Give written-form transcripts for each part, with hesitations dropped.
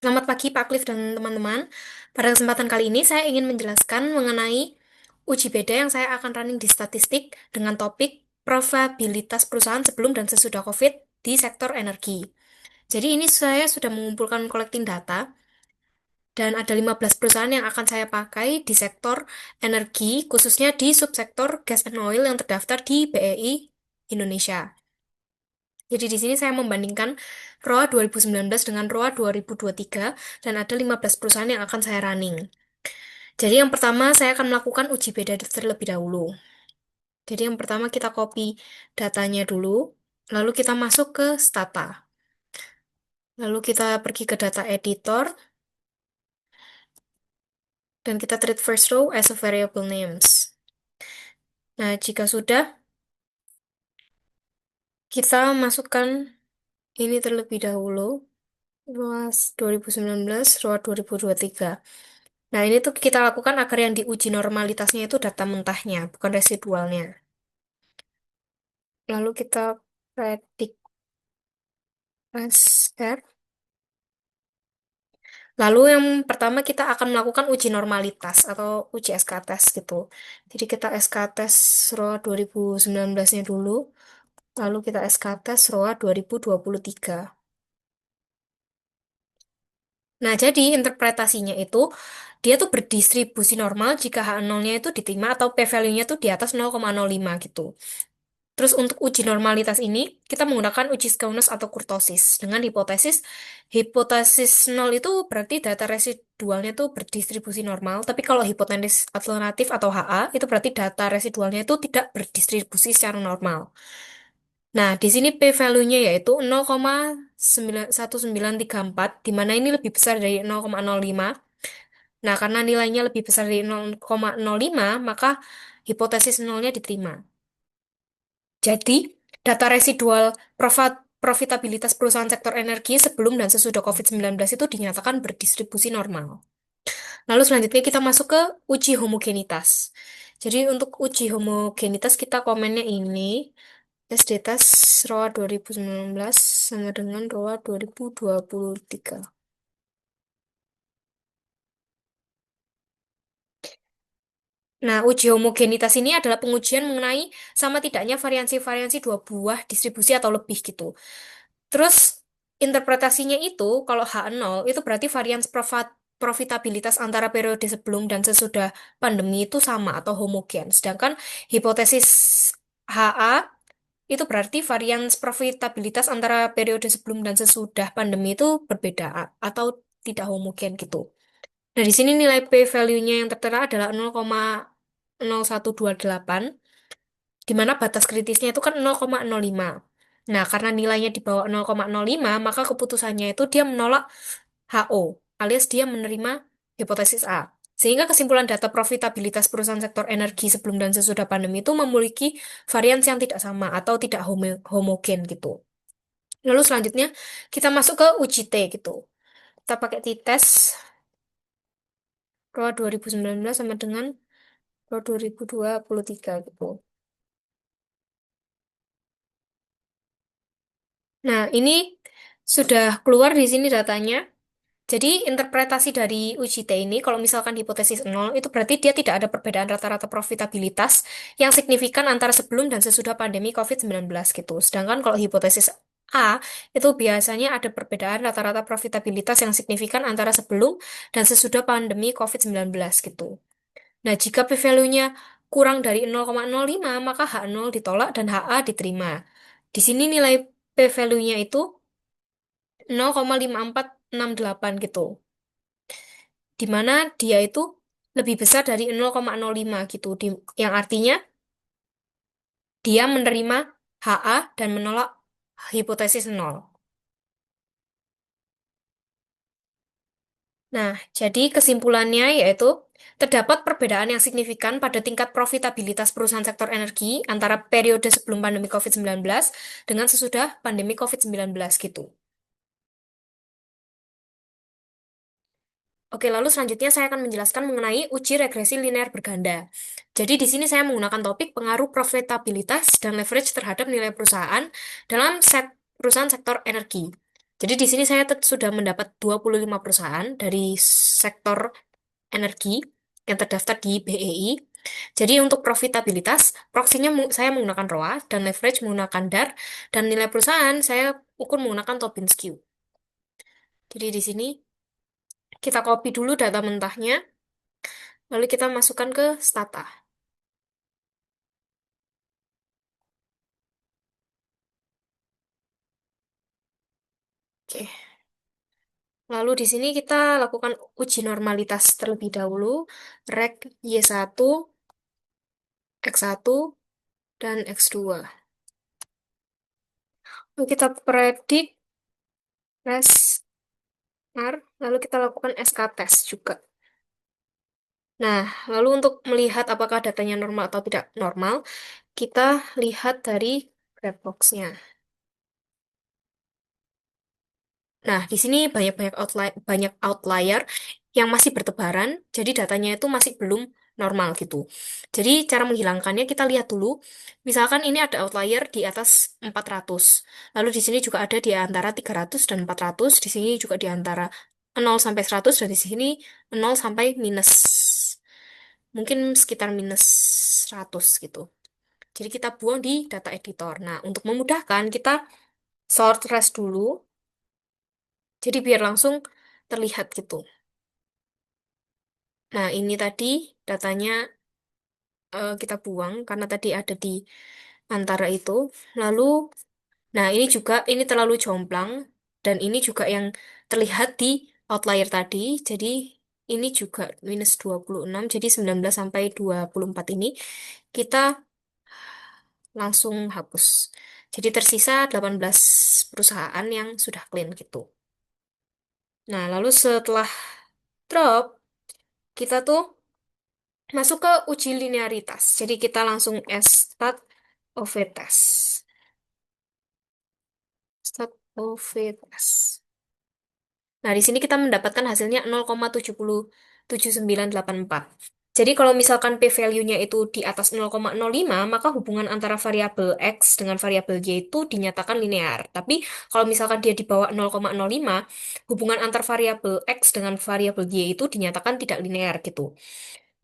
Selamat pagi Pak Cliff dan teman-teman. Pada kesempatan kali ini saya ingin menjelaskan mengenai uji beda yang saya akan running di statistik dengan topik probabilitas perusahaan sebelum dan sesudah COVID di sektor energi. Jadi ini saya sudah mengumpulkan collecting data dan ada 15 perusahaan yang akan saya pakai di sektor energi, khususnya di subsektor gas and oil yang terdaftar di BEI Indonesia. Jadi di sini saya membandingkan ROA 2019 dengan ROA 2023 dan ada 15 perusahaan yang akan saya running. Jadi yang pertama saya akan melakukan uji beda terlebih dahulu. Jadi yang pertama kita copy datanya dulu, lalu kita masuk ke Stata. Lalu kita pergi ke data editor dan kita treat first row as a variable names. Nah, jika sudah, kita masukkan ini terlebih dahulu. ROA 2019, ROA 2023. Nah, ini tuh kita lakukan agar yang diuji normalitasnya itu data mentahnya, bukan residualnya. Lalu kita predik SR. Lalu yang pertama kita akan melakukan uji normalitas atau uji SK test gitu. Jadi kita SK test ROA 2019-nya dulu, lalu kita SK test ROA 2023. Nah, jadi interpretasinya itu dia tuh berdistribusi normal jika H0-nya itu diterima atau P-value-nya tuh di atas 0,05 gitu. Terus untuk uji normalitas ini, kita menggunakan uji Skewness atau kurtosis. Dengan hipotesis nol itu berarti data residualnya itu berdistribusi normal. Tapi kalau hipotesis alternatif atau HA, itu berarti data residualnya itu tidak berdistribusi secara normal. Nah, di sini p-value-nya yaitu 0,1934, di mana ini lebih besar dari 0,05. Nah, karena nilainya lebih besar dari 0,05, maka hipotesis nolnya diterima. Jadi, data residual profitabilitas perusahaan sektor energi sebelum dan sesudah COVID-19 itu dinyatakan berdistribusi normal. Lalu selanjutnya kita masuk ke uji homogenitas. Jadi untuk uji homogenitas kita komennya ini, SD test ROA 2019 sama dengan ROA 2023. Nah, uji homogenitas ini adalah pengujian mengenai sama tidaknya variansi-variansi dua buah distribusi atau lebih gitu. Terus interpretasinya itu kalau H0 itu berarti profitabilitas antara periode sebelum dan sesudah pandemi itu sama atau homogen. Sedangkan hipotesis HA itu berarti varians profitabilitas antara periode sebelum dan sesudah pandemi itu berbeda atau tidak homogen gitu. Nah, di sini nilai P-value-nya yang tertera adalah 0,0128, di mana batas kritisnya itu kan 0,05. Nah, karena nilainya di bawah 0,05, maka keputusannya itu dia menolak HO, alias dia menerima hipotesis A. Sehingga kesimpulan data profitabilitas perusahaan sektor energi sebelum dan sesudah pandemi itu memiliki varians yang tidak sama atau tidak homogen gitu. Lalu selanjutnya kita masuk ke uji T gitu. Kita pakai t-test ROA 2019 sama dengan ROA 2023 gitu. Nah, ini sudah keluar di sini datanya. Jadi, interpretasi dari uji T ini, kalau misalkan hipotesis nol, itu berarti dia tidak ada perbedaan rata-rata profitabilitas yang signifikan antara sebelum dan sesudah pandemi COVID-19 gitu. Sedangkan kalau hipotesis A, itu biasanya ada perbedaan rata-rata profitabilitas yang signifikan antara sebelum dan sesudah pandemi COVID-19 gitu. Nah, jika p-value-nya kurang dari 0,05, maka H0 ditolak dan HA diterima. Di sini nilai p-value-nya itu 0,5468 gitu. Di mana dia itu lebih besar dari 0,05 gitu. Yang artinya dia menerima HA dan menolak hipotesis nol. Nah, jadi kesimpulannya yaitu terdapat perbedaan yang signifikan pada tingkat profitabilitas perusahaan sektor energi antara periode sebelum pandemi COVID-19 dengan sesudah pandemi COVID-19 gitu. Oke, lalu selanjutnya saya akan menjelaskan mengenai uji regresi linear berganda. Jadi di sini saya menggunakan topik pengaruh profitabilitas dan leverage terhadap nilai perusahaan dalam perusahaan sektor energi. Jadi di sini saya sudah mendapat 25 perusahaan dari sektor energi yang terdaftar di BEI. Jadi untuk profitabilitas, proksinya saya menggunakan ROA dan leverage menggunakan DAR dan nilai perusahaan saya ukur menggunakan Tobin-Skew. Jadi di sini kita copy dulu data mentahnya, lalu kita masukkan ke Stata. Oke. Lalu di sini kita lakukan uji normalitas terlebih dahulu, rek Y1, X1, dan X2. Lalu kita predik res R, lalu kita lakukan SK test juga. Nah, lalu untuk melihat apakah datanya normal atau tidak normal, kita lihat dari red box-nya. Nah, di sini banyak outlier yang masih bertebaran, jadi datanya itu masih belum normal gitu. Jadi cara menghilangkannya kita lihat dulu. Misalkan ini ada outlier di atas 400. Lalu di sini juga ada di antara 300 dan 400. Di sini juga di antara 0 sampai 100 dan di sini 0 sampai minus. Mungkin sekitar minus 100 gitu. Jadi kita buang di data editor. Nah, untuk memudahkan kita sort rest dulu. Jadi biar langsung terlihat gitu. Nah, ini tadi datanya kita buang karena tadi ada di antara itu. Lalu, nah ini juga ini terlalu jomplang dan ini juga yang terlihat di outlier tadi. Jadi ini juga minus 26. Jadi 19 sampai 24 ini kita langsung hapus. Jadi tersisa 18 perusahaan yang sudah clean gitu. Nah, lalu setelah drop, kita tuh masuk ke uji linearitas. Jadi kita langsung start OV test. Start OV test. Nah, di sini kita mendapatkan hasilnya 0,70984. Jadi kalau misalkan p-value-nya itu di atas 0,05, maka hubungan antara variabel X dengan variabel Y itu dinyatakan linear. Tapi kalau misalkan dia di bawah 0,05, hubungan antar variabel X dengan variabel Y itu dinyatakan tidak linear gitu.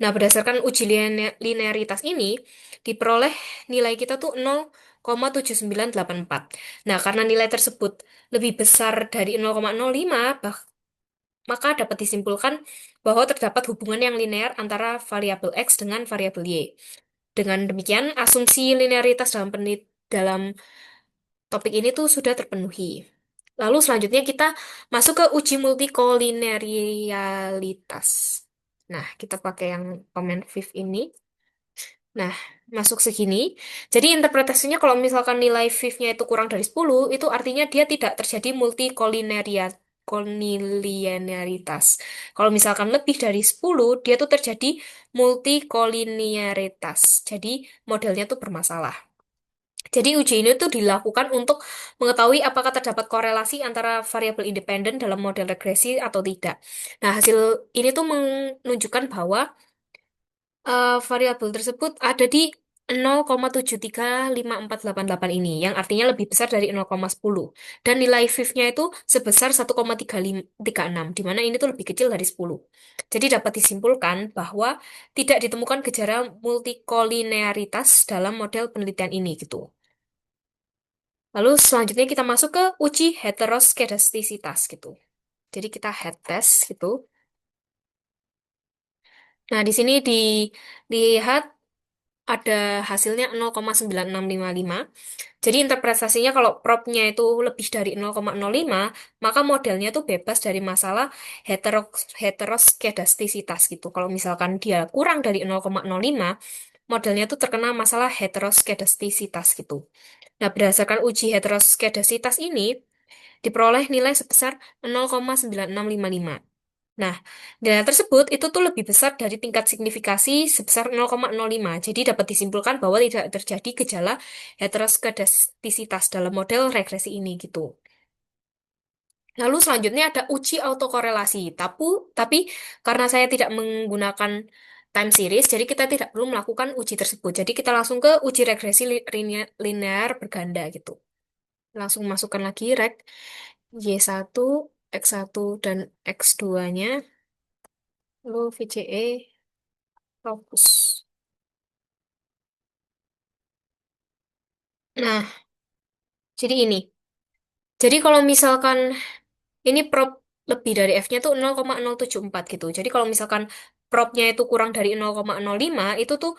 Nah, berdasarkan uji linearitas ini, diperoleh nilai kita tuh 0,7984. Nah, karena nilai tersebut lebih besar dari 0,05, maka dapat disimpulkan bahwa terdapat hubungan yang linear antara variabel X dengan variabel Y. Dengan demikian, asumsi linearitas dalam topik ini tuh sudah terpenuhi. Lalu selanjutnya kita masuk ke uji multikolinearialitas. Nah, kita pakai yang komen fifth ini. Nah, masuk segini. Jadi interpretasinya kalau misalkan nilai fifth-nya itu kurang dari 10, itu artinya dia tidak terjadi multikolinearitas. Kalau misalkan lebih dari 10, dia tuh terjadi multikolinearitas. Jadi modelnya tuh bermasalah. Jadi uji ini tuh dilakukan untuk mengetahui apakah terdapat korelasi antara variabel independen dalam model regresi atau tidak. Nah, hasil ini tuh menunjukkan bahwa variabel tersebut ada di 0,735488 ini, yang artinya lebih besar dari 0,10. Dan nilai fifth-nya itu sebesar 1,36, di mana ini tuh lebih kecil dari 10. Jadi dapat disimpulkan bahwa tidak ditemukan gejala multikolinearitas dalam model penelitian ini gitu. Lalu selanjutnya kita masuk ke uji heteroskedastisitas gitu. Jadi kita head test gitu. Nah, di sini dilihat ada hasilnya 0,9655. Jadi interpretasinya kalau propnya itu lebih dari 0,05, maka modelnya tuh bebas dari masalah heteroskedastisitas gitu. Kalau misalkan dia kurang dari 0,05, modelnya tuh terkena masalah heteroskedastisitas gitu. Nah, berdasarkan uji heteroskedasitas ini, diperoleh nilai sebesar 0,9655. Nah, nilai tersebut itu tuh lebih besar dari tingkat signifikasi sebesar 0,05. Jadi dapat disimpulkan bahwa tidak terjadi gejala heteroskedastisitas dalam model regresi ini gitu. Lalu selanjutnya ada uji autokorelasi. Tapi karena saya tidak menggunakan time series, jadi kita tidak perlu melakukan uji tersebut. Jadi kita langsung ke uji regresi linear berganda gitu. Langsung masukkan lagi reg. Y1, X1, dan X2-nya, lalu VCE, fokus. Nah, jadi ini. Jadi kalau misalkan ini prop lebih dari F-nya tuh 0,074 gitu. Jadi kalau misalkan propnya itu kurang dari 0,05, itu tuh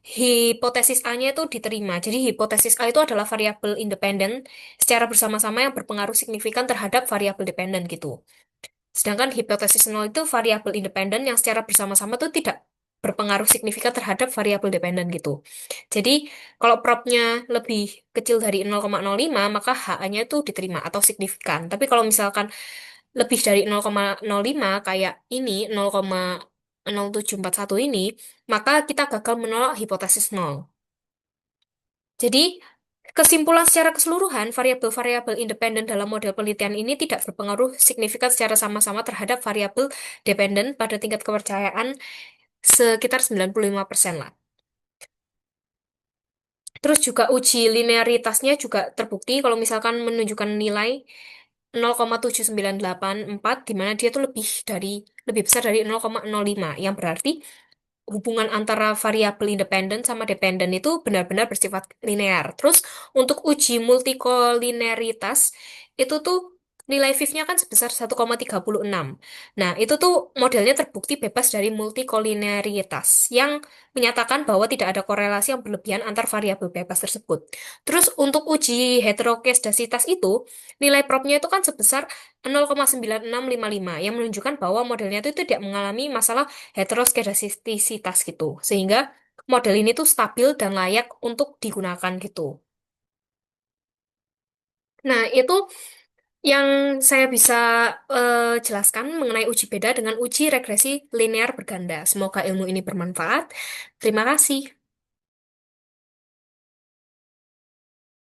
hipotesis A-nya itu diterima. Jadi hipotesis A itu adalah variabel independen secara bersama-sama yang berpengaruh signifikan terhadap variabel dependen gitu. Sedangkan hipotesis nol itu variabel independen yang secara bersama-sama itu tidak berpengaruh signifikan terhadap variabel dependen gitu. Jadi kalau propnya lebih kecil dari 0,05 maka HA-nya itu diterima atau signifikan. Tapi kalau misalkan lebih dari 0,05 kayak ini 0,0741 ini, maka kita gagal menolak hipotesis nol. Jadi, kesimpulan secara keseluruhan, variabel-variabel independen dalam model penelitian ini tidak berpengaruh signifikan secara sama-sama terhadap variabel dependen pada tingkat kepercayaan sekitar 95% lah. Terus juga uji linearitasnya juga terbukti kalau misalkan menunjukkan nilai 0,7984 di mana dia tuh lebih besar dari 0,05 yang berarti hubungan antara variabel independen sama dependen itu benar-benar bersifat linear. Terus untuk uji multikolineritas itu tuh nilai fifth-nya kan sebesar 1,36. Nah, itu tuh modelnya terbukti bebas dari multikolineritas yang menyatakan bahwa tidak ada korelasi yang berlebihan antar variabel bebas tersebut. Terus untuk uji heterokedasitas itu, nilai propnya itu kan sebesar 0,9655 yang menunjukkan bahwa modelnya itu tidak mengalami masalah heteroskedastisitas gitu. Sehingga model ini tuh stabil dan layak untuk digunakan gitu. Nah, itu yang saya bisa jelaskan mengenai uji beda dengan uji regresi linear berganda. Semoga ilmu ini bermanfaat. Terima kasih.